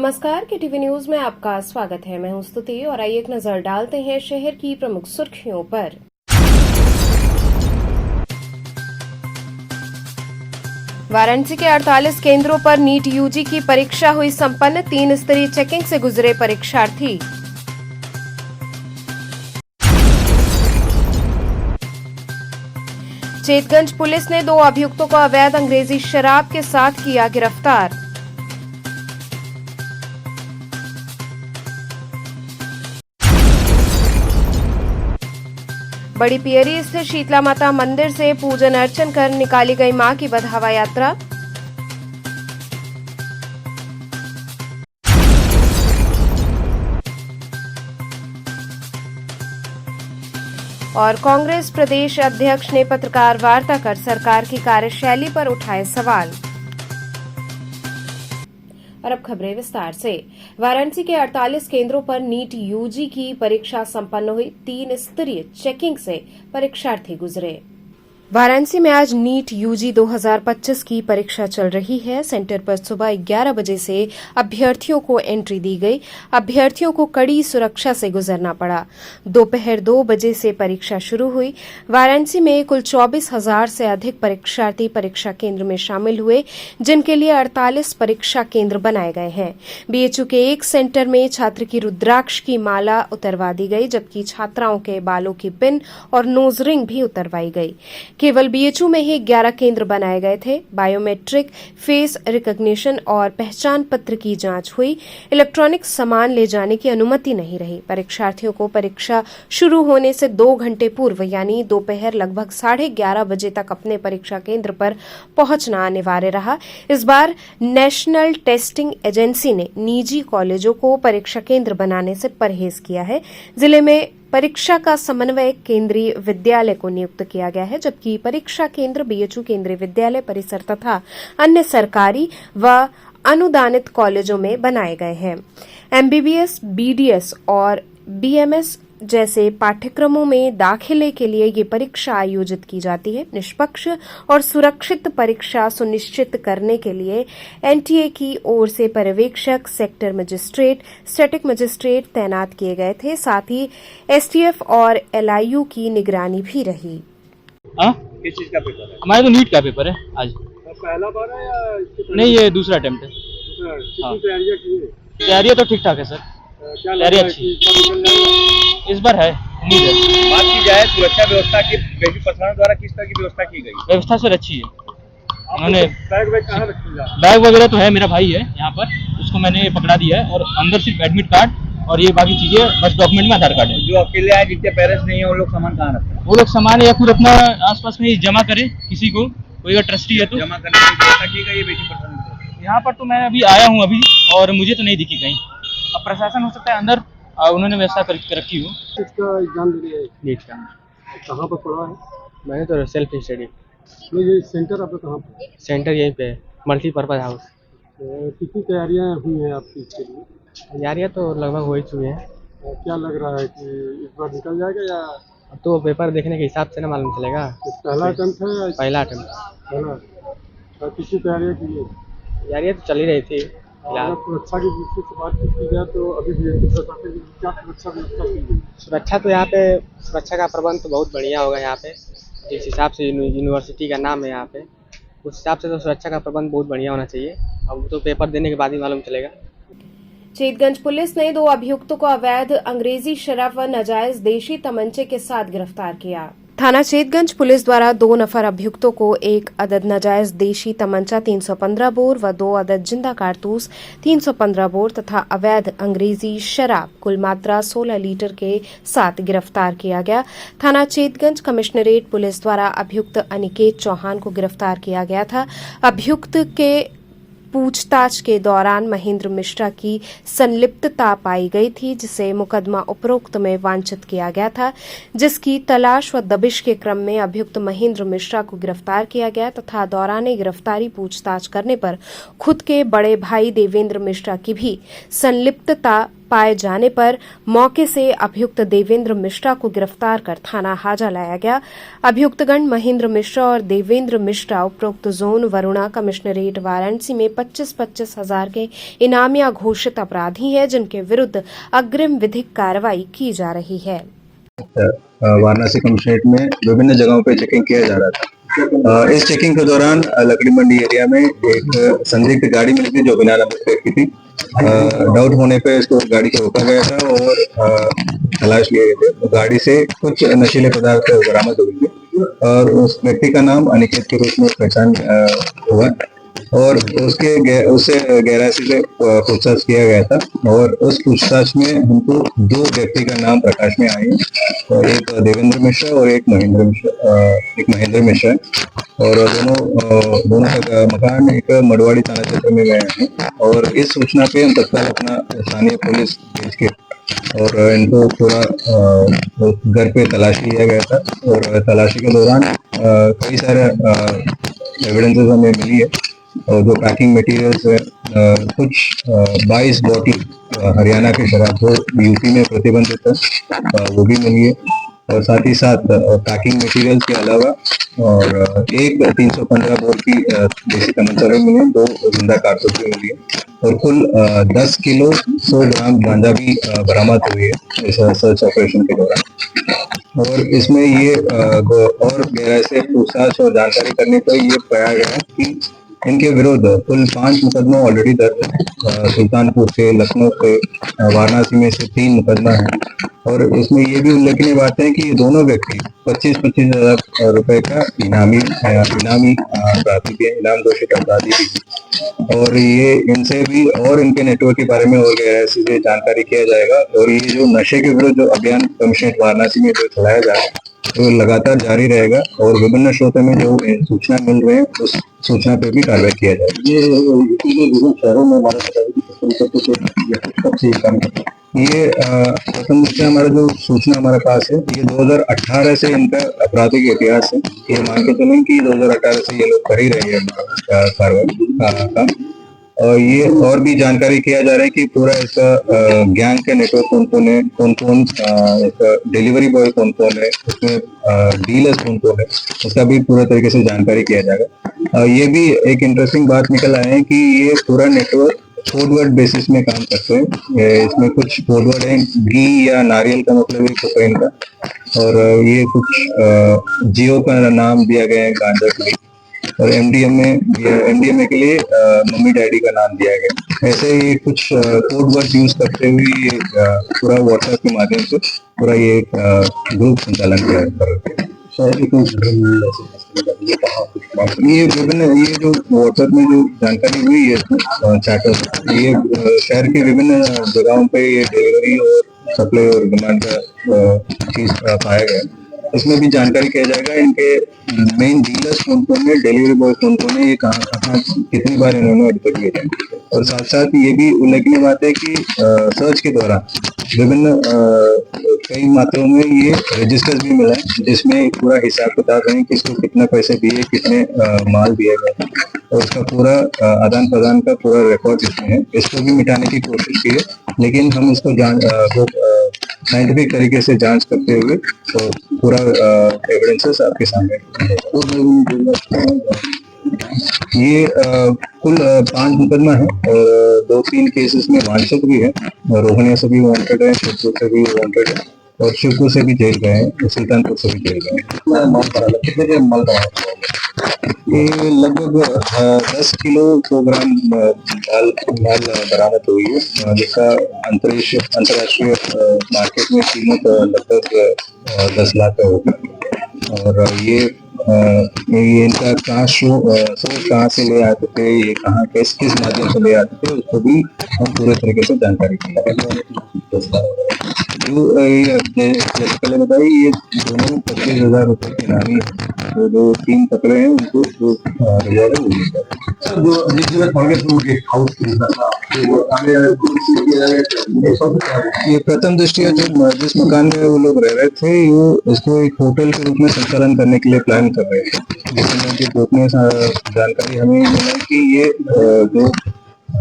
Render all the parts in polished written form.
नमस्कार, के TV news में आपका स्वागत है। मैं हूं स्तुति और आइए एक नजर डालते हैं शहर की प्रमुख सुर्खियों पर। वाराणसी के 48 केंद्रों पर नीट यूजी की परीक्षा हुई संपन्न। 3 स्तरीय चेकिंग से गुजरे परीक्षार्थी। चेतगंज पुलिस ने 2 अभियुक्तों को अवैध अंग्रेजी शराब के साथ किया गिरफ्तार। बड़ी पियरी स्थित शीतला माता मंदिर से पूजन अर्चन कर निकाली गई मां की बधावा यात्रा। और कांग्रेस प्रदेश अध्यक्ष ने पत्रकार वार्ता कर सरकार की कार्यशैली पर उठाए सवाल। और अब खबरें विस्तार से। वाराणसी के 48 केंद्रों पर नीट यूजी की परीक्षा संपन्न हुई। 3 स्तरीय चेकिंग से परीक्षार्थी गुजरे। वाराणसी में आज नीट यूजी 2025 की परीक्षा चल रही है। सेंटर पर सुबह 11 बजे से अभ्यर्थियों को एंट्री दी गई। अभ्यर्थियों को कड़ी सुरक्षा से गुजरना पड़ा। दोपहर 2 बजे से परीक्षा शुरू हुई। वाराणसी में कुल 24,000 से अधिक परीक्षार्थी परीक्षा केंद्र में शामिल हुए, जिनके लिए 48 परीक्षा केंद्र बनाए गए हैं। बीएचयू के एक सेंटर में छात्र की रुद्राक्ष की माला उतरवा दी गई, जबकि छात्राओं के बालों की पिन और नोज रिंग भी उतरवाई गई। केवल बीएचयू में ही 11 केंद्र बनाए गए थे। बायोमेट्रिक, फेस रिकॉग्निशन और पहचान पत्र की जांच हुई। इलेक्ट्रॉनिक सामान ले जाने की अनुमति नहीं रही। परीक्षार्थियों को परीक्षा शुरू होने से 2 घंटे पूर्व यानी दोपहर लगभग 11:30 बजे तक अपने परीक्षा केंद्र पर पहुंचना अनिवार्य रहा। इस बार नेशनल टेस्टिंग एजेंसी ने निजी कॉलेजों को परीक्षा केंद्र बनाने से परहेज किया है। जिले में परीक्षा का समन्वय केंद्रीय विद्यालय को नियुक्त किया गया है, जबकि परीक्षा केंद्र बीएचयू केंद्रीय विद्यालय परिसर तथा अन्य सरकारी व अनुदानित कॉलेजों में बनाए गए हैं। एमबीबीएस, बीडीएस और बीएमएस जैसे पाठ्यक्रमों में दाखिले के लिए ये परीक्षा आयोजित की जाती है। निष्पक्ष और सुरक्षित परीक्षा सुनिश्चित करने के लिए एनटीए की ओर से पर्यवेक्षक, सेक्टर मजिस्ट्रेट, स्टैटिक मजिस्ट्रेट तैनात किए गए थे। साथ ही एसटीएफ और एलआईयू की निगरानी भी रही। किस चीज का पेपर है? हमारे तो नीट का पेपर है आज। पहला बार है या इसके पहले? नहीं, ये दूसरा अटेम्प्ट है। कितनी तैयारियां की है? तैयारियां तो ठीक ठाक है सर। क्या तैयारी लग रहा है अच्छी कि सब निकल जाएगा? इस बार है, उम्मीद है। बात की जाए सुरक्षा व्यवस्था की, बेबी प्रशासन द्वारा किस तरह की व्यवस्था की गई? व्यवस्था सर अच्छी है। उन्होंने बैग वैग कहाँ रखी? बैग वगैरह तो है, मेरा भाई है यहाँ पर, उसको मैंने पकड़ा दिया है। और अंदर सिर्फ एडमिट कार्ड और ये बाकी चीजें, बस डॉक्यूमेंट में आधार कार्ड है। जो अकेले आए, जिनके पेरेंट्स नहीं है, वो लोग सामान कहाँ रखते हैं? वो लोग सामान या फिर अपना आसपास में ही जमा करे, किसी को, कोई अगर ट्रस्टी है तो। जमा करने की व्यवस्था की गई है बेबी प्रशासन द्वारा? यहाँ पर तो मैं अभी आया हूँ अभी, और मुझे तो नहीं दिखी कहीं। अब प्रशासन हो सकता है अंदर उन्होंने व्यवस्था करके रखी हो। इसका एग्जाम दे रहे हैं? नीट का कहाँ पर पढ़ा है? मैंने तो सेल्फ स्टडी। नहीं, ये सेंटर आपका कहाँ पर? सेंटर यहीं पे है, मल्टीपर्पज हाउस। कितनी तैयारियां हुई हैं आपकी इसके लिए? तैयारियाँ तो लगभग हो ही चुकी हैं। क्या लग रहा है कि इस बार निकल जाएगा या तो पेपर देखने के हिसाब से ना मालूम चलेगा। पहला अटेम्प्ट है या पहला अटेम्प्ट। पहला? कितनी तैयारियां की है? तैयारियाँ तो चल ही रही थी फिलहाल। अगर सुरक्षा की दृष्टि से बातचीत की जाए तो अभी भी प्रशासन की क्या सुरक्षा व्यवस्था की गई? सुरक्षा तो यहाँ पे, सुरक्षा का प्रबंध तो बहुत बढ़िया होगा यहाँ पे। जिस हिसाब से यूनिवर्सिटी का नाम है यहाँ पे, उस हिसाब से तो सुरक्षा का प्रबंध बहुत बढ़िया होना चाहिए। अब तो पेपर देने के बाद ही मालूम चलेगा। चेतगंज पुलिस ने 2 अभियुक्तों को अवैध अंग्रेजी शराब व नाजायज देशी तमंचे के साथ गिरफ्तार किया। थाना चेतगंज पुलिस द्वारा 2 नफर अभियुक्तों को 1 अदद नाजायज देशी तमंचा 315 बोर व 2 अदद जिंदा कारतूस 315 बोर तथा अवैध अंग्रेजी शराब कुल मात्रा 16 लीटर के साथ गिरफ्तार किया गया। थाना चेतगंज कमिश्नरेट पुलिस द्वारा अभियुक्त अनिकेत चौहान को गिरफ्तार किया गया था। अभियुक्त के पूछताछ के दौरान महेंद्र मिश्रा की संलिप्तता पाई गई थी, जिसे मुकदमा उपरोक्त में वांछित किया गया था, जिसकी तलाश व दबिश के क्रम में अभियुक्त महेंद्र मिश्रा को गिरफ्तार किया गया तथा दौरान गिरफ्तारी पूछताछ करने पर खुद के बड़े भाई देवेंद्र मिश्रा की भी संलिप्तता पाए जाने पर मौके से अभियुक्त देवेंद्र मिश्रा को गिरफ्तार कर थाना हाजा लाया गया। अभियुक्तगण महेंद्र मिश्रा और देवेंद्र मिश्रा उपरोक्त जोन वरुणा कमिश्नरेट वाराणसी में 25-25 हजार के इनामिया घोषित अपराधी हैं, जिनके विरुद्ध अग्रिम विधिक कार्रवाई की जा रही है। वाराणसी कमिश्नरेट में विभिन्न जगहों पे चेकिंग किया जा रहा था। इस चेकिंग के दौरान लकड़ी मंडी एरिया में एक संदिग्ध गाड़ी मिली थी जो बिना नंबर प्लेट की थी। डाउट होने पे इसको गाड़ी को रोका गया था और तलाश लिए गए थे। गाड़ी से कुछ नशीले पदार्थ बरामद हुए थे और उस व्यक्ति का नाम अनिकेत के रूप में पहचान हुआ और उससे गहराई से पूछताछ किया गया था और उस पूछताछ में हमको दो व्यक्ति का नाम प्रकाश में आए, एक देवेंद्र मिश्रा और एक महेंद्र मिश्रा है और दोनों का मकान एक मड़वाड़ी थाना क्षेत्र में गए हैं और इस सूचना पे हम तत्काल अपना स्थानीय पुलिस भेज के और इनको पूरा घर पे तलाशी लिया गया था और तलाशी के दौरान कई सारे एविडेंसेस हमें मिली है और जो पैकिंग मटेरियल्स है कुछ 22 बॉटल हरियाणा के शराब जो यूपी में प्रतिबंधित है वो भी मिली है और साथ ही साथ पैकिंग मटेरियल्स के अलावा और एक 315 बोर की देसी तमंचा मिली है, 2 जिंदा कारतूस भी मिली है और कुल 10 किलो 100 ग्राम गांजा भी बरामद हुई है इस सर्च ऑपरेशन के दौरान। और इसमें ये और गहराई से पूछताछ और जानकारी करने पर ये पाया गया कि इनके विरुद्ध कुल 5 मुकदमा ऑलरेडी दर्ज है। सुल्तानपुर से, लखनऊ से, वाराणसी में से 3 मुकदमा है और इसमें ये भी उल्लेखनीय बात है कि ये दोनों व्यक्ति 25-25 हजार रुपए का इनामी अपराधी भी है, इनाम घोषित अपराधी भी है और ये इनसे भी और इनके नेटवर्क के बारे में और गहराई से जानकारी किया जाएगा और ये जो नशे के विरुद्ध जो अभियान कमिश्नरेट वाराणसी में जो चलाया जा रहा है तो लगातार जारी रहेगा और विभिन्न स्रोतों में जो सूचना मिल रहे हैं उस सूचना पे भी कार्रवाई किया जाएगा। ये विभिन्न शहरों में हमारा ये प्रथम दृष्टया हमारा जो सूचना हमारे पास है ये 2018 से इनका आपराधिक इतिहास है। ये मान के चलें कि 2018 से ये लोग कर ही रहे हैं कार्रवाई काम और ये और भी जानकारी किया जा रहा है कि पूरा इसका गैंग का नेटवर्क कौन कौन इसका डिलीवरी बॉय कौन है, उसमें डीलर्स कौन है, उसका भी पूरा तरीके से जानकारी किया जाएगा। ये भी एक इंटरेस्टिंग बात निकल आया है कि ये पूरा नेटवर्क कोडवर्ड बेसिस में काम करते हैं। इसमें कुछ कोडवर्ड है, घी या नारियल का मतलब है कोकाइन का और ये कुछ जियो का नाम दिया गया है गांजा के लिए और एमडीएमए के लिए मम्मी डैडी का नाम दिया गया। ऐसे ही कुछ कोड वर्ड यूज करते हुए ये पूरा व्हाट्सएप के माध्यम से पूरा ये ग्रुप संचालन किया है। ये जो व्हाट्सएप में जो जानकारी हुई है चैटर ये शहर के विभिन्न जगहों पे ये डिलीवरी और सप्लाई और डिमांड का चीज पाया गया। इसमें भी जानकारी किया जाएगा इनके मेन डीलर्स कौन है, डिलीवरी बॉय कौन है, ये कहाँ कितनी बार इन्होंने अभी तक किया और साथ साथ ये भी उल्लेखनीय बात है कि सर्च के दौरान विभिन्न कई मात्राओं में ये रजिस्टर्स भी मिला है जिसमें पूरा हिसाब किताब है किसको कितना पैसे दिए, कितने माल दिए गए और उसका पूरा आदान प्रदान का पूरा रिकॉर्ड इसमें है। इसको भी मिटाने की कोशिश की है लेकिन हम इसको साइंटिफिक तरीके से जांच करते हुए तो पूरा एविडेंसेस आपके सामने ये कुल 5 मुकदमा है और 2-3 केसेस में वांछित भी है। रोहनिया से भी वांटेड है, शिवपुर से भी वांटेड है और शिवपुर से भी जेल गए हैं, सुल्तानपुर से भी जेल गए हैं। ये लगभग 10 किलो 100 ग्राम माल बरामद हुई है जिसका अंतर्राष्ट्रीय मार्केट में कीमत लगभग 10 लाख का होगा और ये इनका कहाँ से ले आते थे, ये कहाँ किस माध्यम से ले आते थे उसको भी हम पूरे तरीके से जानकारी जो जैसे पहले बताइए ये दोनों 25,000 रुपए के इनामी है तो जो 3 पकड़े हैं उनको रिवॉर्ड ये प्रथम दृष्टया जो जिस मकान में वो लोग रह रहे थे वो इसको एक होटल के रूप में संचालन करने के लिए प्लान कर रहे थे लेकिन उनकी गोपनीय जानकारी हमें मिला कि ये जो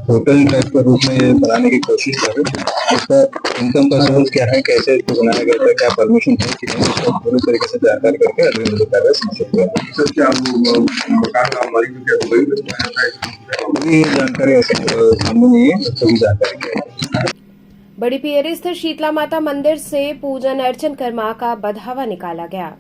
होटल टाइप का रूप में ये बनाने की कोशिश कर रहे हैं। इसका इनकम का सोर्स क्या है, कैसे इसको बनाया गया था, क्या परमिशन है कि नहीं, इसको पूरी तरीके से जानकारी करके अगली मुझे कार्रवाई सुनिश्चित करें। सर क्या वो मकान हमारी जो क्या दुबई में बनाया था, अभी जानकारी ऐसे सामने नहीं है, सभी जानकारी है। बड़ी पियरी स्थित शीतला माता मंदिर से पूजन अर्चन कर मां का बधावा निकाला गया।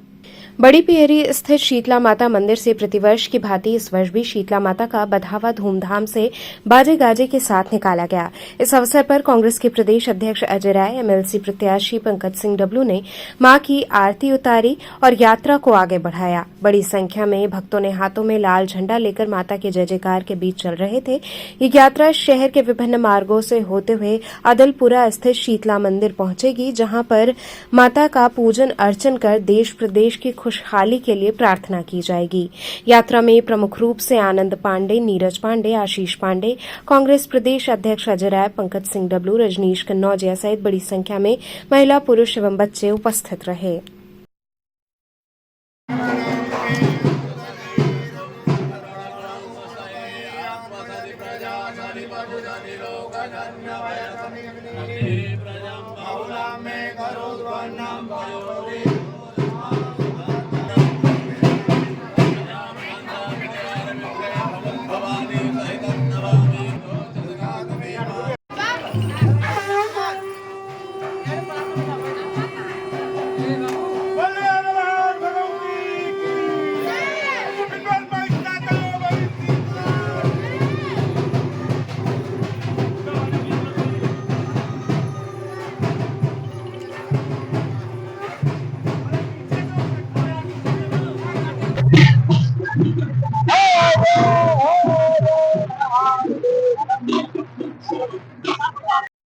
बड़ी पियरी स्थित शीतला माता मंदिर से प्रतिवर्ष की भांति इस वर्ष भी शीतला माता का बधावा धूमधाम से बाजे गाजे के साथ निकाला गया। इस अवसर पर कांग्रेस के प्रदेश अध्यक्ष अजय राय, एमएलसी प्रत्याशी पंकज सिंह डब्लू ने मां की आरती उतारी और यात्रा को आगे बढ़ाया। बड़ी संख्या में भक्तों ने हाथों में लाल झंडा लेकर माता के जय जयकार के बीच चल रहे थे। ये यात्रा शहर के विभिन्न मार्गों से होते हुए अदलपुरा स्थित शीतला मंदिर पहुंचेगी, जहां पर माता का पूजन अर्चन कर देश प्रदेश की खुशहाली के लिए प्रार्थना की जाएगी। यात्रा में प्रमुख रूप से आनंद पांडे, नीरज पांडे, आशीष पांडे, कांग्रेस प्रदेश अध्यक्ष अजय राय, पंकज सिंह डब्लू, रजनीश कन्नौजिया सहित बड़ी संख्या में महिला, पुरुष एवं बच्चे उपस्थित रहे।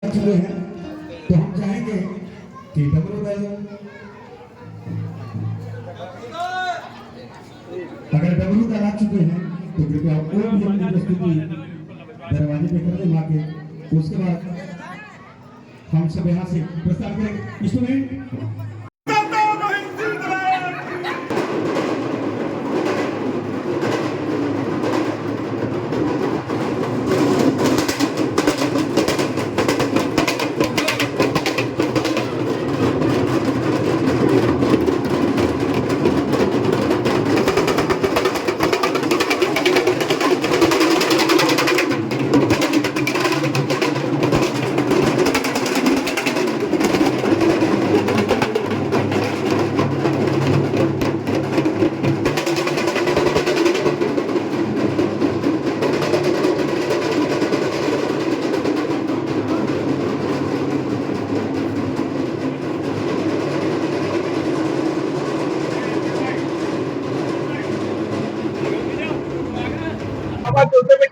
चुके हैं तो हम चाहेंगे कि डब्लू बेल, अगर डब्लू का ला चुके हैं तो कृपया कोई भी अपनी प्रस्तुति दरवाजे पे कर दे मां के। उसके बाद हम सब यहाँ से प्रस्थान करें। इंस्ट्रूमेंट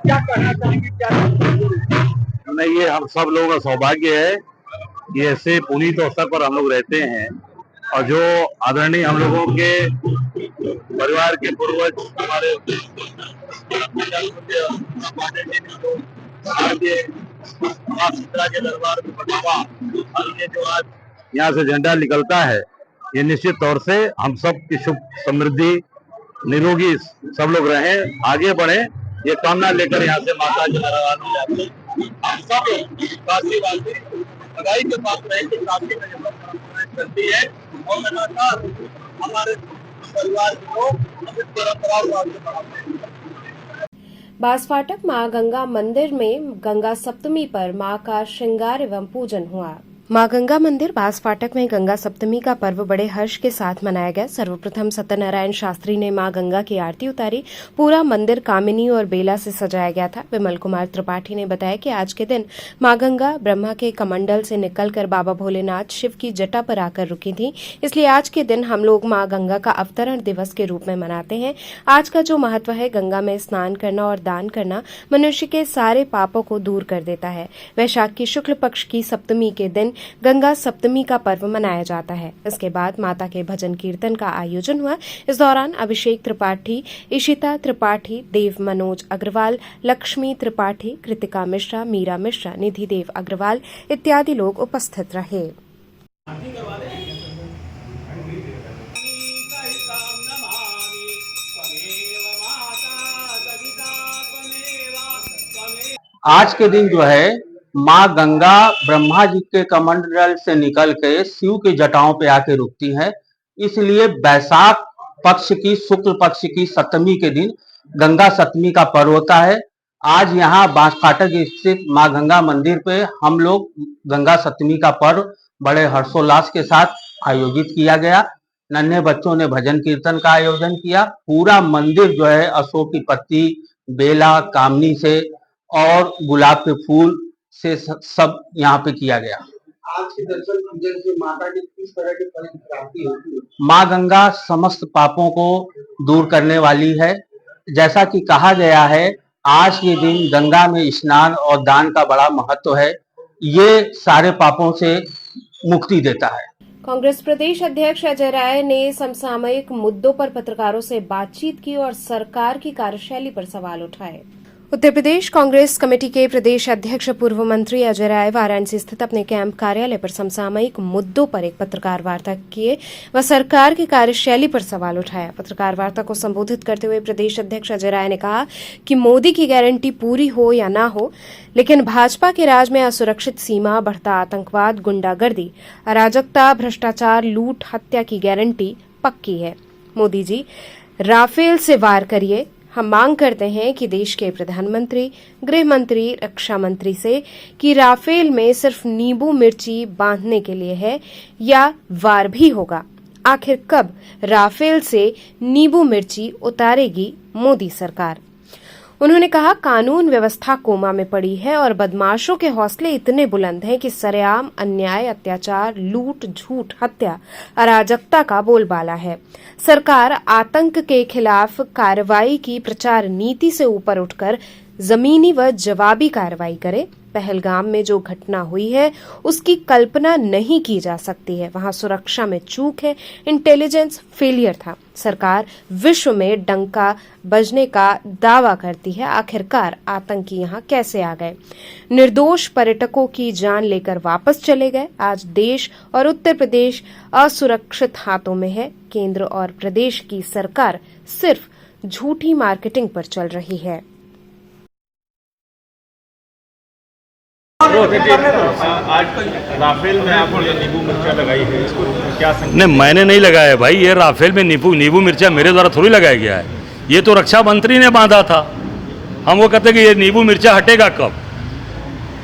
क्या कहना चाहेंगे, क्या नहीं, ये हम सब लोगों का सौभाग्य है कि ऐसे पुनीत अवसर पर हम लोग रहते हैं और जो आदरणीय हम लोगों के परिवार के पूर्वज हमारे शीतला के दरबार में बढ़ावा और ये जो आज यहाँ से झंडा निकलता है, ये निश्चित तौर से हम सब की शुभ समृद्धि, निरोगी सब लोग रहे, आगे बढ़े, ये कामना लेकर यहाँ से माता के दरबार में जाते हैं। हम सब काशीवासी बधाई के साथ रहे कि काशी में जब परंपराएं चलती है और लगातार हमारे परिवार के लोग इस परंपरा को आगे बढ़ाते हैं। बांसफाटक मां गंगा मंदिर में गंगा सप्तमी पर मां का श्रृंगार एवं पूजन हुआ। मां गंगा मंदिर बांसफाटक में गंगा सप्तमी का पर्व बड़े हर्ष के साथ मनाया गया। सर्वप्रथम सत्यनारायण शास्त्री ने मां गंगा की आरती उतारी। पूरा मंदिर कामिनी और बेला से सजाया गया था। विमल कुमार त्रिपाठी ने बताया कि आज के दिन मां गंगा ब्रह्मा के कमंडल से निकलकर बाबा भोलेनाथ शिव की जटा पर आकर रुकी थी, इसलिए आज के दिन हम लोग मां गंगा का अवतरण दिवस के रूप में मनाते हैं। आज का जो महत्व है, गंगा में स्नान करना और दान करना मनुष्य के सारे पापों को दूर कर देता है। वैशाख की शुक्ल पक्ष की सप्तमी के दिन गंगा सप्तमी का पर्व मनाया जाता है। इसके बाद माता के भजन कीर्तन का आयोजन हुआ। इस दौरान अभिषेक त्रिपाठी, इशिता त्रिपाठी, देव मनोज अग्रवाल, लक्ष्मी त्रिपाठी, कृतिका मिश्रा, मीरा मिश्रा, निधि देव अग्रवाल इत्यादि लोग उपस्थित रहे। आज के दिन जो है माँ गंगा ब्रह्मा जी के कमंडल से निकल के शिव की जटाओं पे आके रुकती है। इसलिए वैशाख पक्ष की शुक्ल पक्ष की सप्तमी के दिन गंगा सप्तमी का पर्व होता है। आज यहाँ बांसफाटक स्थित माँ गंगा मंदिर पे हम लोग गंगा सप्तमी का पर्व बड़े हर्षोल्लास के साथ आयोजित किया गया। नन्हे बच्चों ने भजन कीर्तन का आयोजन किया। पूरा मंदिर जो है अशोक की पत्ती, बेला, कामनी से और गुलाब के फूल से सब यहाँ पे किया गया। आज के दर्शन पूजन से माता की किस तरह की प्राप्ति होती है? माँ गंगा समस्त पापों को दूर करने वाली है। जैसा कि कहा गया है, आज के दिन गंगा में स्नान और दान का बड़ा महत्व है। ये सारे पापों से मुक्ति देता है। कांग्रेस प्रदेश अध्यक्ष अजय राय ने समसामयिक मुद्दों पर पत्रकारों से बातचीत की और सरकार की कार्यशैली पर सवाल उठाए। उत्तर प्रदेश कांग्रेस कमेटी के प्रदेश अध्यक्ष पूर्व मंत्री अजय राय वाराणसी स्थित अपने कैंप कार्यालय पर समसामयिक मुद्दों पर एक पत्रकार वार्ता किए व सरकार की कार्यशैली पर सवाल उठाया। पत्रकार वार्ता को संबोधित करते हुए प्रदेश अध्यक्ष अजय राय ने कहा कि मोदी की गारंटी पूरी हो या ना हो, लेकिन भाजपा के राज में असुरक्षित सीमा, बढ़ता आतंकवाद, गुंडागर्दी, अराजकता, भ्रष्टाचार, लूट, हत्या की गारंटी पक्की है। मोदी जी राफेल से वार करिए। हम मांग करते हैं कि देश के प्रधानमंत्री, गृह मंत्री, रक्षा मंत्री से कि राफेल में सिर्फ नींबू मिर्ची बांधने के लिए है या वार भी होगा। आखिर कब राफेल से नींबू मिर्ची उतारेगी मोदी सरकार? उन्होंने कहा, कानून व्यवस्था कोमा में पड़ी है और बदमाशों के हौसले इतने बुलंद हैं कि सरेआम अन्याय, अत्याचार, लूट, झूठ, हत्या, अराजकता का बोलबाला है। सरकार आतंक के खिलाफ कार्रवाई की प्रचार नीति से ऊपर उठकर जमीनी व जवाबी कार्रवाई करे। पहलगाम में जो घटना हुई है उसकी कल्पना नहीं की जा सकती है। वहां सुरक्षा में चूक है, इंटेलिजेंस फेलियर था। सरकार विश्व में डंका बजने का दावा करती है। आखिरकार आतंकी यहां कैसे आ गए? निर्दोष पर्यटकों की जान लेकर वापस चले गए। आज देश और उत्तर प्रदेश असुरक्षित हाथों में है। केंद्र और प्रदेश की सरकार सिर्फ झूठी मार्केटिंग पर चल रही है। आज राफेल में आपने नींबू मिर्चा लगाई है, इसको क्या संकेत? नहीं, मैंने नहीं लगाया भाई। ये राफेल में नींबू मिर्चा मेरे द्वारा थोड़ी लगाया गया है। ये तो रक्षा मंत्री ने बांधा था। हम वो कहते कि ये नींबू मिर्चा हटेगा कब,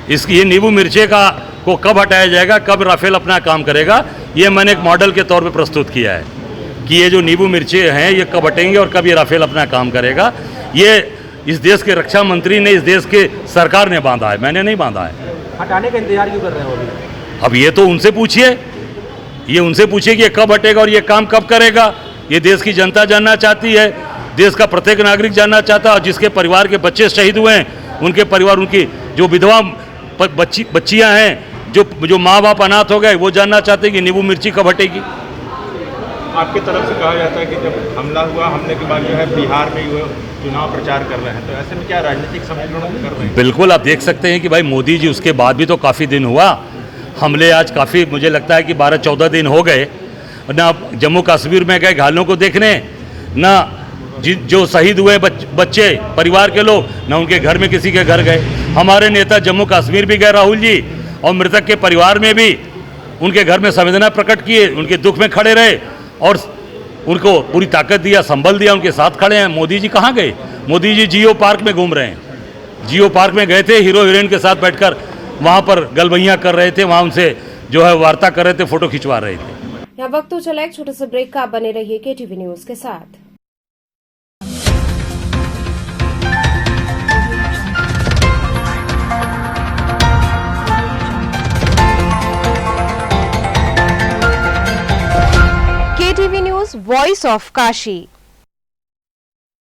इसकी ये नींबू मिर्चे को कब हटाया जाएगा, कब राफेल अपना काम करेगा, ये मैंने एक मॉडल के तौर पे प्रस्तुत किया है कि ये जो नींबू मिर्चे हैं ये कब हटेंगे और कब ये राफेल अपना काम करेगा। ये इस देश के रक्षा मंत्री ने, इस देश के सरकार ने बांधा है, मैंने नहीं बांधा है। हटाने का इंतजार क्यों कर रहे हो अभी? अब ये तो उनसे पूछिए, ये उनसे पूछिए कि ये कब हटेगा और ये काम कब करेगा। ये देश की जनता जानना चाहती है, देश का प्रत्येक नागरिक जानना चाहता है। और जिसके परिवार के बच्चे शहीद हुए हैं, उनके परिवार, उनकी जो विधवा बच्चियां हैं, जो माँ बाप अनाथ हो गए, वो जानना चाहते हैं कि नींबू मिर्ची कब हटेगी। आपकी तरफ से कहा जाता है कि जब हमला हुआ, हमले के बाद जो है बिहार में वो चुनाव प्रचार कर रहे हैं, तो ऐसे में क्या राजनीतिक समीकरण कर रहे हैं? बिल्कुल, आप देख सकते हैं कि भाई मोदी जी, उसके बाद भी तो काफ़ी दिन हुआ हमले। आज काफ़ी, मुझे लगता है कि 12-14 दिन हो गए ना। जम्मू कश्मीर में गए घायलों को देखने, ना जो शहीद हुए बच्चे परिवार के लोग, ना उनके घर में किसी के घर गए। हमारे नेता जम्मू कश्मीर भी गए, राहुल जी, और मृतक के परिवार में भी उनके घर में संवेदना प्रकट किए, उनके दुख में खड़े रहे और उनको पूरी ताकत दिया, संबल दिया, उनके साथ खड़े हैं। मोदी जी कहाँ गए? मोदी जी जियो पार्क में घूम रहे हैं। जियो पार्क में गए थे, हीरो हीरोइन के साथ बैठकर वहाँ पर गलबैयाँ कर रहे थे, वहाँ उनसे जो है वार्ता कर रहे थे, फोटो खिंचवा रहे थे। यहाँ वक्त तो चला एक छोटे से ब्रेक का। बने रहिए केटीवी न्यूज के साथ। KTV news, voice of Kashi.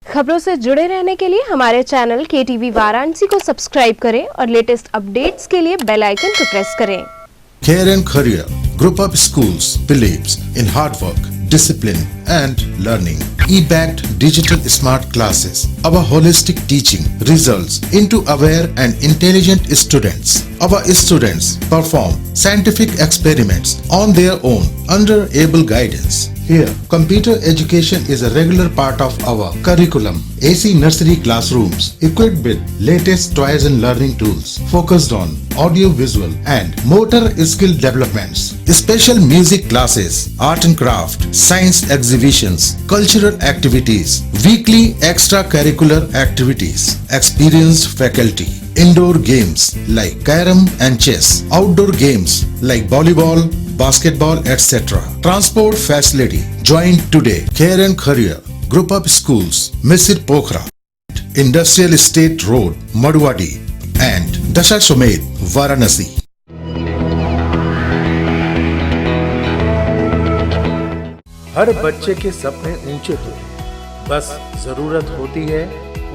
खबरों से जुड़े रहने के लिए हमारे चैनल केटीवी वाराणसी को सब्सक्राइब करें और लेटेस्ट अपडेट्स के लिए बेल आइकन को प्रेस करें। Care and Career Group of Schools believes in hard work, discipline and learning. E-backed digital smart classes. Our holistic teaching results into aware and intelligent students. Our students perform scientific experiments on their own under able guidance. Here, computer education is a regular part of our curriculum. AC nursery classrooms equipped with latest toys and learning tools focused on audio, visual and motor skill developments. Special music classes, art and craft, science exhibitions, cultural activities, weekly extracurricular activities, experienced faculty. Indoor games like carom and chess, outdoor games like volleyball, basketball, etc. Transport facility. Join today. Care and Career Group of Schools, Misir Pokhara, Industrial Estate Road, Madwadi, and Dashasomed, Varanasi. हर बच्चे के सपने ऊंचे होते हैं, बस जरूरत होती है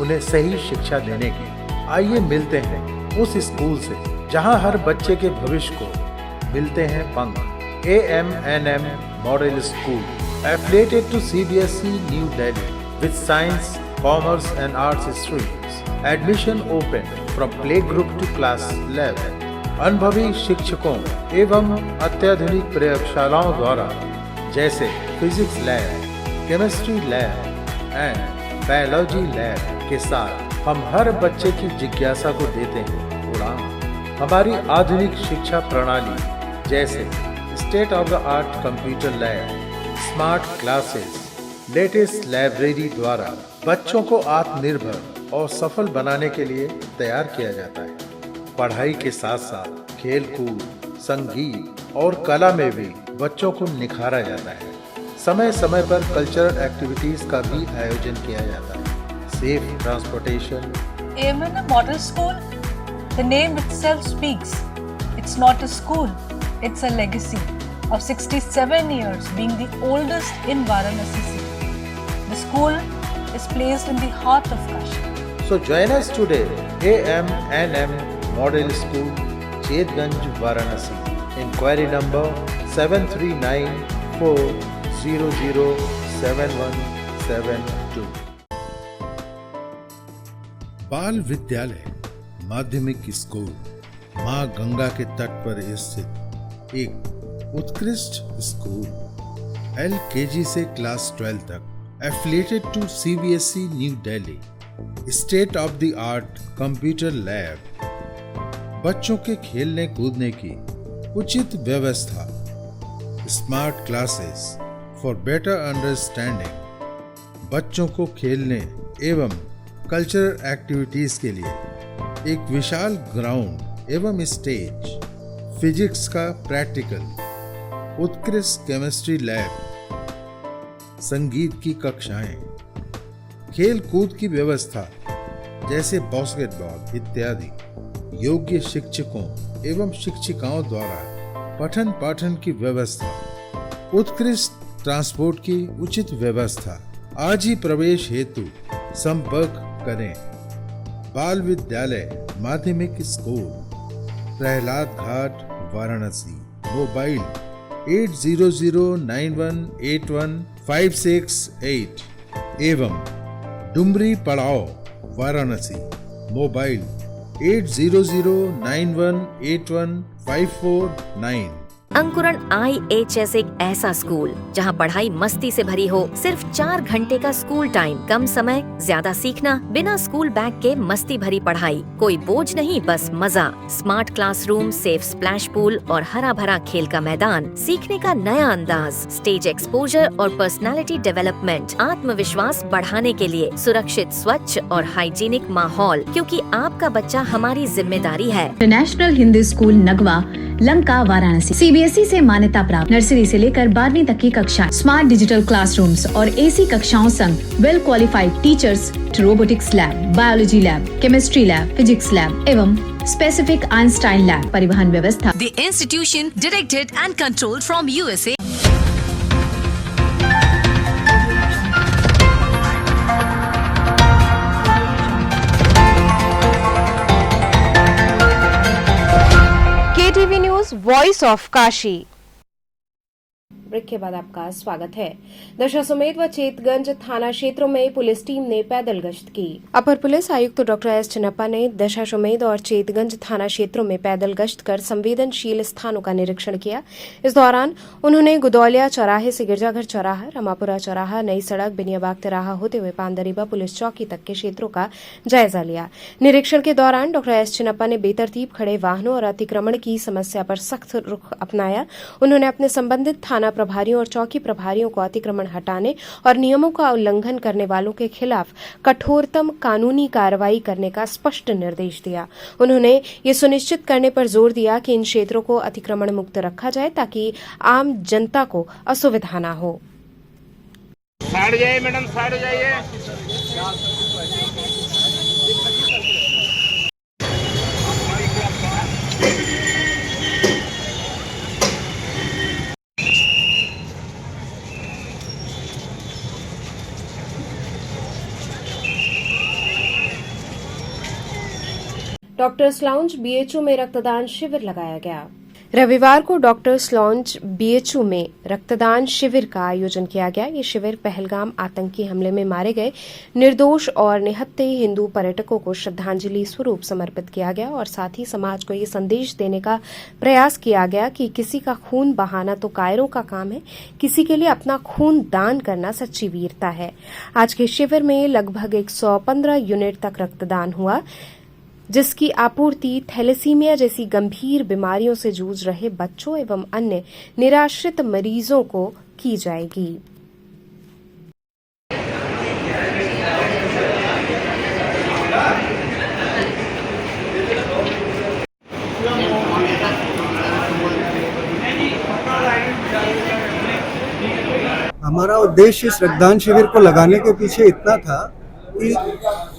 उन्हें सही शिक्षा देने की। आइए मिलते हैं उस स्कूल से जहां हर बच्चे के भविष्य को मिलते हैं पंख। AMNM Model School, affiliated to CBSE New Delhi, with science, commerce and arts streams. Admission open from playgroup to class 11. अनुभवी शिक्षकों एवं अत्याधुनिक प्रयोगशालाओं द्वारा जैसे physics lab, chemistry lab and biology lab के साथ हम हर बच्चे की जिज्ञासा को देते हैं उड़ान। हमारी आधुनिक शिक्षा प्रणाली जैसे state of the art computer lab, smart classes, latest library द्वारा बच्चों को आत्मनिर्भर और सफल बनाने के लिए तैयार किया जाता है। पढ़ाई के साथ साथ खेल कूद, संगीत और कला में भी बच्चों को निखारा जाता है। समय समय पर कल्चरल एक्टिविटीज का भी आयोजन किया जाता है। Safe transportation. AMNM Model School, the name itself speaks. It's not a school, it's a legacy of 67 years being the oldest in Varanasi city. The school is placed in the heart of Kashi. So join us today, AMNM Model School, Chetganj, Varanasi. Inquiry number 7394007172. बाल विद्यालय माध्यमिक school मां गंगा के तट पर स्थित एक उत्कृष्ट स्कूल। LKG से क्लास 12 तक affiliated to CBSE new Delhi, state of the art computer lab, बच्चों के खेलने कूदने की उचित व्यवस्था, smart classes for better understanding, बच्चों को खेलने एवं कल्चरल एक्टिविटीज के लिए एक विशाल ग्राउंड एवं स्टेज, फिजिक्स का प्रैक्टिकल, उत्कृष्ट केमिस्ट्री लैब, संगीत की कक्षाएं, खेल कूद की व्यवस्था जैसे बास्केटबॉल इत्यादि, योग्य शिक्षकों एवं शिक्षिकाओं द्वारा पठन पाठन की व्यवस्था, उत्कृष्ट ट्रांसपोर्ट की उचित व्यवस्था। आज ही प्रवेश हेतु संपर्क करें। बाल विद्यालय माध्यमिक स्कूल, प्रहलाद घाट, वाराणसी। मोबाइल 8009181568 एवं डुमरी पड़ाव, वाराणसी। मोबाइल 8009181549। अंकुरण IHS एक ऐसा स्कूल जहां पढ़ाई मस्ती से भरी हो। सिर्फ 4 घंटे का स्कूल टाइम, कम समय, ज्यादा सीखना, बिना स्कूल बैग के मस्ती भरी पढ़ाई, कोई बोझ नहीं, बस मजा। Smart classroom, safe splash pool और हरा भरा खेल का मैदान, सीखने का नया अंदाज, स्टेज एक्सपोजर और पर्सनालिटी डेवलपमेंट, आत्मविश्वास बढ़ाने के लिए सुरक्षित, स्वच्छ और हाइजीनिक माहौल, क्योंकि आपका बच्चा हमारी जिम्मेदारी है। International Hindi school Nagwa, Lanka, Varanasi. CBSE से मान्यता प्राप्त नर्सरी से लेकर 12वीं तक की कक्षा, स्मार्ट डिजिटल क्लासरूम्स और AC कक्षाओं संग well qualified teachers, robotics lab, biology lab, chemistry lab, physics lab एवं स्पेसिफिक आइंस्टाइन लैब, परिवहन व्यवस्था। The institution directed and controlled from USA. KTV News, Voice of Kashi। Break के बाद आपका स्वागत है। दशाश्वमेध व चेतगंज थाना क्षेत्रों में पुलिस टीम ने पैदल गश्त की। अपर पुलिस आयुक्त डॉक्टर एस चिन्नप्पा ने दशाश्वमेध और चेतगंज थाना क्षेत्रों में पैदल गश्त कर संवेदनशील स्थानों का निरीक्षण किया। इस दौरान उन्होंने गुदौलिया चौराहे से गिरजाघर चौराहा, रमापुरा चौराहा, नई सड़क, बिनियाबाग तिराहा होते हुए पानदरीबा पुलिस चौकी तक के क्षेत्रों का जायजा लिया। निरीक्षण के दौरान डॉक्टर एस चिन्नप्पा ने बेतरतीब खड़े वाहनों और अतिक्रमण की समस्या पर सख्त रुख अपनाया। उन्होंने अपने संबंधित थाना प्रभारियों और चौकी प्रभारियों को अतिक्रमण हटाने और नियमों का उल्लंघन करने वालों के खिलाफ कठोरतम कानूनी कार्रवाई करने का स्पष्ट निर्देश दिया। उन्होंने ये सुनिश्चित करने पर जोर दिया कि इन क्षेत्रों को अतिक्रमण मुक्त रखा जाए ताकि आम जनता को असुविधा न हो। साइड जाइए मैडम, साइड जाइए। डॉक्टर्स लाउंज बीएचयू में रक्तदान शिविर लगाया गया। रविवार को डॉक्टर्स लाउंज बीएचयू में रक्तदान शिविर का आयोजन किया गया। ये शिविर पहलगाम आतंकी हमले में मारे गए निर्दोष और निहत्थे हिंदू पर्यटकों को श्रद्धांजलि स्वरूप समर्पित किया गया और साथ ही समाज को ये संदेश देने का प्रयास किया गया कि किसी का खून बहाना तो कायरों का काम है, किसी के लिए अपना खून दान करना सच्ची वीरता है। आज के शिविर में लगभग 115 यूनिट तक रक्तदान हुआ, जिसकी आपूर्ति थैलेसीमिया जैसी गंभीर बीमारियों से जूझ रहे बच्चों एवं अन्य निराश्रित मरीजों को की जाएगी। हमारा उद्देश्य इस रक्तदान शिविर को लगाने के पीछे इतना था कि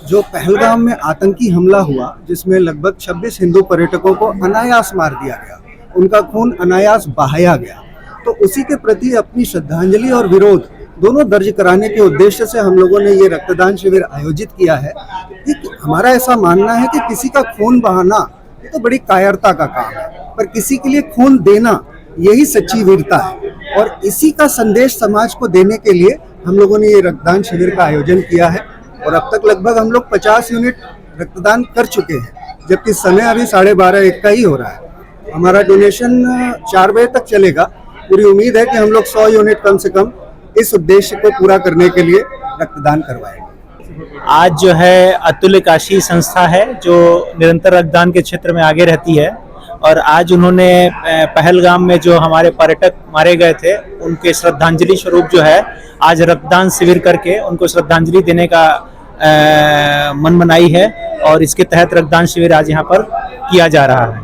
जो पहलगाम में आतंकी हमला हुआ, जिसमें लगभग 26 हिंदू पर्यटकों को अनायास मार दिया गया, उनका खून अनायास बहाया गया, तो उसी के प्रति अपनी श्रद्धांजलि और विरोध दोनों दर्ज कराने के उद्देश्य से हम लोगों ने ये रक्तदान शिविर आयोजित किया है। कि हमारा ऐसा मानना है कि किसी का खून बहाना ये तो बड़ी कायरता का काम है, पर किसी के लिए खून देना यही सच्ची वीरता है। और इसी का संदेश समाज को देने के लिए हम लोगों ने ये रक्तदान शिविर का आयोजन किया है और अब तक लगभग हम लोग 50 यूनिट रक्तदान कर चुके हैं, जबकि समय अभी 12:30-1 का ही हो रहा है। हमारा डोनेशन 4 बजे तक चलेगा। पूरी उम्मीद है कि हम लोग 100 यूनिट कम से कम इस उद्देश्य को पूरा करने के लिए रक्तदान करवाएंगे। आज जो है अतुल्य काशी संस्था है जो निरंतर रक्तदान के क्षेत्र में आगे रहती है और आज उन्होंने पहलगाम में जो हमारे पर्यटक मारे गए थे उनके श्रद्धांजलि स्वरूप जो है आज रक्तदान शिविर करके उनको श्रद्धांजलि देने का मन मनाई है और इसके तहत रक्तदान शिविर आज यहाँ पर किया जा रहा है।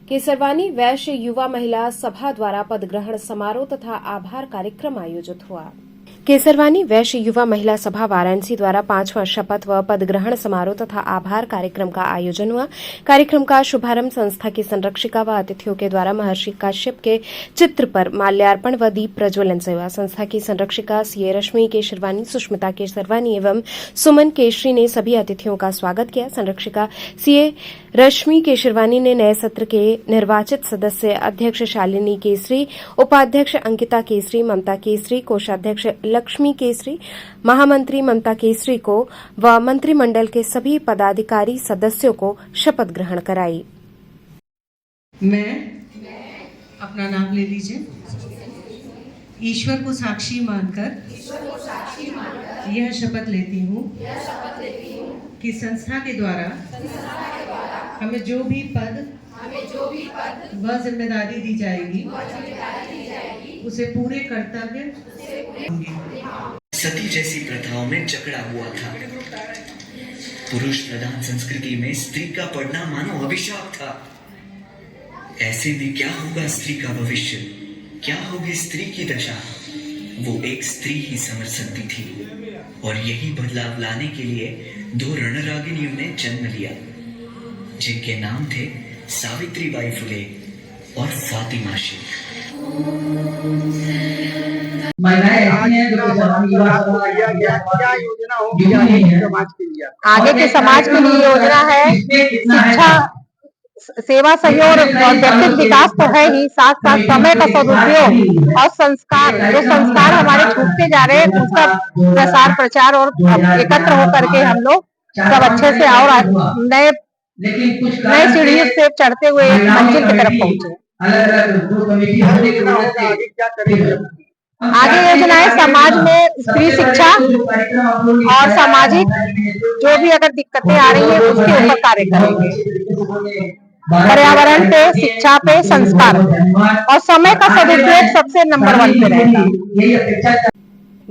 केसरवानी वैश्य युवा महिला सभा द्वारा पदग्रहण समारोह तथा आभार कार्यक्रम आयोजित हुआ। केसरवानी वैश्य युवा महिला सभा वाराणसी द्वारा 5वां शपथ व पदग्रहण समारोह तथा आभार कार्यक्रम का आयोजन हुआ। कार्यक्रम का शुभारंभ संस्था की संरक्षिका व अतिथियों के द्वारा महर्षि कश्यप के चित्र पर माल्यार्पण व दीप प्रज्वलन से हुआ। संस्था की संरक्षिका सीए रश्मि केशरवानी, सुष्मिता केसरवानी एवं सुमन केशरी ने सभी अतिथियों का स्वागत किया। संरक्षिका सीए रश्मि केशरवानी ने नए सत्र के निर्वाचित सदस्य अध्यक्ष शालिनी केसरी, उपाध्यक्ष अंकिता केसरी, ममता केसरी, कोषाध्यक्ष लक्ष्मी केसरी, महामंत्री ममता केसरी को व मंत्रिमंडल के सभी पदाधिकारी सदस्यों को शपथ ग्रहण कराई। मैं अपना नाम ले लीजिए। ईश्वर को साक्षी मानकर यह शपथ लेती हूँ कि संस्था के द्वारा हमें जो भी पद व जिम्मेदारी दी जाएगी उसे पूरे कर्तव्य सती जैसी प्रथाओं में जकड़ा हुआ था। पुरुष प्रधान संस्कृति में स्त्री का पढ़ना मानो अभिशाप था। ऐसे में क्या होगा स्त्री का भविष्य, क्या होगी स्त्री की दशा, वो एक स्त्री ही समझ सकती थी। और यही बदलाव लाने के लिए 2 रणरागिनियों ने जन्म लिया, जिनके नाम थे सावित्रीबाई फुले और फातिमा शेख। आगे के समाज के लिए योजना है शिक्षा सेवा सहयोग और व्यक्तित्व विकास तो है ही, साथ साथ समय का सदुपयोग और संस्कार, जो संस्कार हमारे छूटते जा रहे हैं उसका प्रसार प्रचार और एकत्र होकर के हम लोग सब अच्छे से और नए सीढ़ी से चढ़ते हुए एक मंजिल की तरफ पहुंचे। आगे योजनाएं समाज में स्त्री शिक्षा और सामाजिक जो भी अगर दिक्कतें आ रही है उसके ऊपर कार्य करेंगे। पर्यावरण पे, शिक्षा पे, संस्कार और समय का सदुपयोग सबसे नंबर 1 पे रहेगा।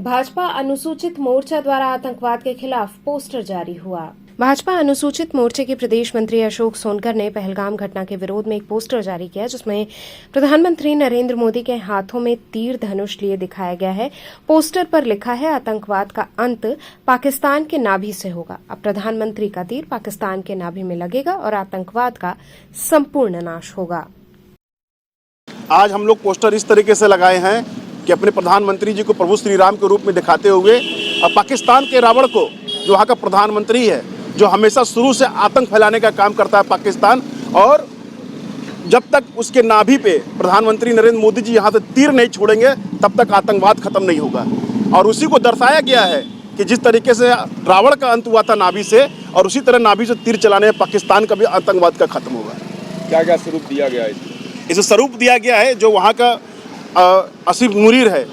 भाजपा अनुसूचित मोर्चा द्वारा आतंकवाद के खिलाफ पोस्टर जारी हुआ। भाजपा अनुसूचित मोर्चे के प्रदेश मंत्री अशोक सोनकर ने पहलगाम घटना के विरोध में एक पोस्टर जारी किया जिसमें प्रधानमंत्री नरेंद्र मोदी के हाथों में तीर धनुष लिए दिखाया गया है। पोस्टर पर लिखा है, आतंकवाद का अंत पाकिस्तान के नाभि से होगा। अब प्रधानमंत्री का तीर पाकिस्तान के नाभि में लगेगा और आतंकवाद का संपूर्ण नाश होगा। आज हम लोग पोस्टर इस तरीके से लगाए हैं कि अपने प्रधानमंत्री जी को प्रभु श्री राम के रूप में दिखाते हुए और पाकिस्तान के रावण को, जो वहाँ का प्रधानमंत्री है, जो हमेशा शुरू से आतंक फैलाने का काम करता है पाकिस्तान, और जब तक उसके नाभि पे प्रधानमंत्री नरेंद्र मोदी जी यहाँ से तीर नहीं छोड़ेंगे तब तक आतंकवाद खत्म नहीं होगा। और उसी को दर्शाया गया है कि जिस तरीके से रावण का अंत हुआ था नाभि से, और उसी तरह नाभि से तीर चलाने में पाकिस्तान का भी आतंकवाद का खत्म होगा। क्या क्या स्वरूप दिया गया है? इसे स्वरूप दिया गया है जो वहाँ का आसिफ मुनीर है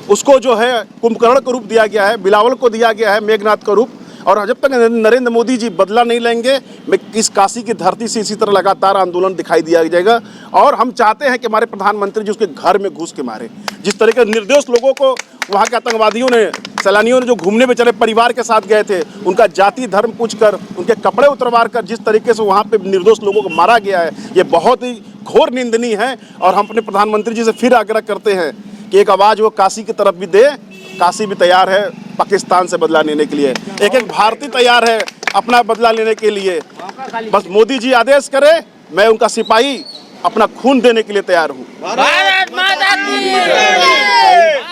उसको जो है कुंभकर्ण का रूप दिया गया है, बिलावल को दिया गया है मेघनाथ का रूप। और जब तक नरेंद्र मोदी जी बदला नहीं लेंगे, मैं इस काशी की धरती से इसी तरह लगातार आंदोलन दिखाई दिया जाएगा। और हम चाहते हैं कि हमारे प्रधानमंत्री जी उसके घर में घुस के मारे। जिस तरीके निर्दोष लोगों को वहाँ के आतंकवादियों ने, सैलानियों ने जो घूमने बेचारे परिवार के साथ गए थे, उनका जाति धर्म पूछकर, उनके कपड़े उतरवा कर जिस तरीके से वहाँ पे निर्दोष लोगों को मारा गया है, ये बहुत ही घोर निंदनीय है। और हम अपने प्रधानमंत्री जी से फिर आग्रह करते हैं कि एक आवाज़ वो काशी की तरफ भी दे। काशी भी तैयार है पाकिस्तान से बदला लेने के लिए, एक एक भारतीय तैयार है अपना बदला लेने के लिए। बस मोदी जी आदेश करे, मैं उनका सिपाही अपना खून देने के लिए तैयार हूँ। भारत माता की।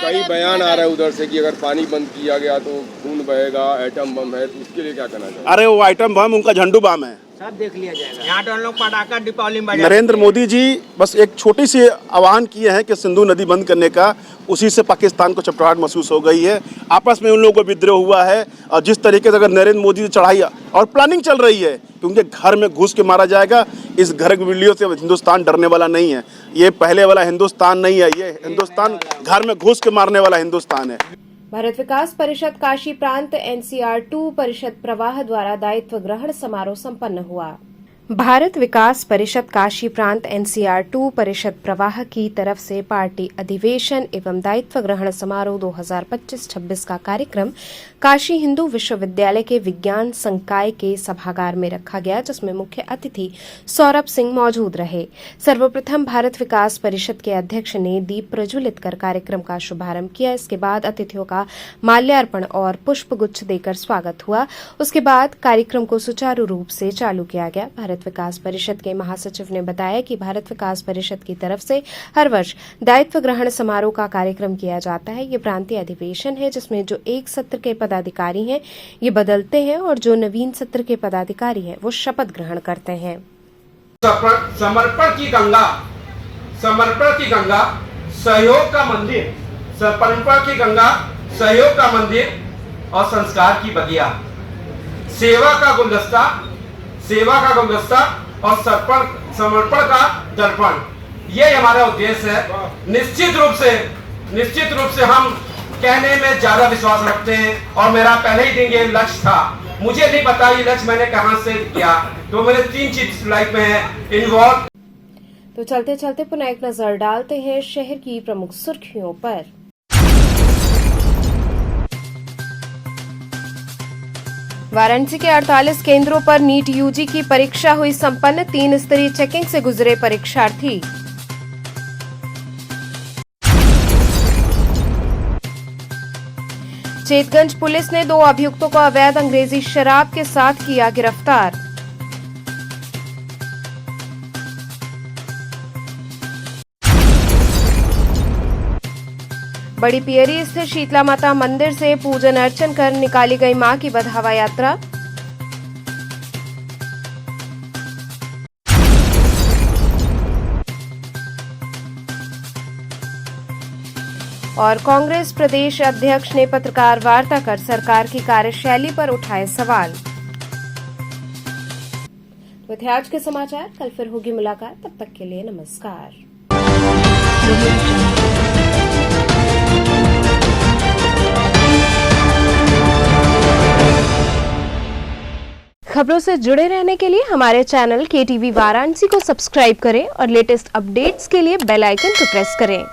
कई बयान आ रहे हैं उधर से कि अगर पानी बंद किया गया तो खून बहेगा, एटम बम है, तो उसके लिए क्या करना चाहिए? अरे वो आइटम बम उनका झंडू बम है, सब देख लिया जाएगा। यहाँ तो लोग पटाखा दीपावली में नरेंद्र मोदी जी बस एक छोटी सी आह्वान किए हैं कि सिंधु नदी बंद करने का, उसी से पाकिस्तान को चपटाहट महसूस हो गई है। आपस में उन लोगों को विद्रोह हुआ है। और जिस तरीके से अगर नरेंद्र मोदी की चढ़ाई और प्लानिंग चल रही है कि उनके घर में घुस के मारा जाएगा, इस घर की वीडियो से हिंदुस्तान डरने वाला नहीं है। ये पहले वाला हिंदुस्तान नहीं है, ये हिंदुस्तान घर में घुस के मारने वाला हिंदुस्तान है। भारत विकास परिषद काशी प्रांत NCR 2 परिषद प्रवाह द्वारा दायित्व ग्रहण समारोह संपन्न हुआ। भारत विकास परिषद काशी प्रांत NCR 2 परिषद प्रवाह की तरफ से पार्टी अधिवेशन एवं दायित्व ग्रहण समारोह 2025-26 का कार्यक्रम काशी हिंदू विश्वविद्यालय के विज्ञान संकाय के सभागार में रखा गया, जिसमें मुख्य अतिथि सौरभ सिंह मौजूद रहे। सर्वप्रथम भारत विकास परिषद के अध्यक्ष ने दीप प्रज्वलित कर कार्यक्रम का शुभारंभ किया। इसके बाद अतिथियों का माल्यार्पण और पुष्पगुच्छ देकर स्वागत हुआ। उसके बाद कार्यक्रम को सुचारू रूप से चालू किया गया। भारत विकास परिषद के महासचिव ने बताया कि भारत विकास परिषद की तरफ से हर वर्ष दायित्व ग्रहण समारोह का कार्यक्रम किया जाता है। ये प्रांतीय अधिवेशन है जिसमें जो एक सत्र के पदाधिकारी हैं ये बदलते हैं और जो नवीन सत्र के पदाधिकारी हैं वो शपथ ग्रहण करते हैं। समर्पण की गंगा, सहयोग का मंदिर, समर्पण की गंगा, सहयोग का मंदिर और संस्कार की बगिया, सेवा का गुलदस्ता और समर्पण का दर्पण, ये हमारा उद्देश्य है। निश्चित रूप से हम कहने में ज्यादा विश्वास रखते हैं और मेरा पहले ही दिन ये लक्ष्य था। मुझे नहीं पता ये लक्ष्य मैंने कहां से किया, तो मेरे 3 चीज लाइफ में है इन्वॉल्व। तो चलते चलते पुनः एक नजर डालते हैं शहर की प्रमुख सुर्खियों पर। वाराणसी के 48 केंद्रों पर नीट यूजी की परीक्षा हुई संपन्न। 3 स्तरीय चेकिंग से गुजरे परीक्षार्थी। चेतगंज पुलिस ने 2 अभियुक्तों को अवैध अंग्रेजी शराब के साथ किया गिरफ्तार। बड़ी पियरी स्थित शीतला माता मंदिर से पूजन अर्चन कर निकाली गई मां की बधावा यात्रा। और कांग्रेस प्रदेश अध्यक्ष ने पत्रकार वार्ता कर सरकार की कार्यशैली पर उठाए सवाल। तो थे आज के समाचार, कल फिर होगी मुलाकात, तब तक के लिए नमस्कार। खबरों से जुड़े रहने के लिए हमारे चैनल KTV वाराणसी को सब्सक्राइब करें और लेटेस्ट अपडेट्स के लिए बेल आइकन को प्रेस करें।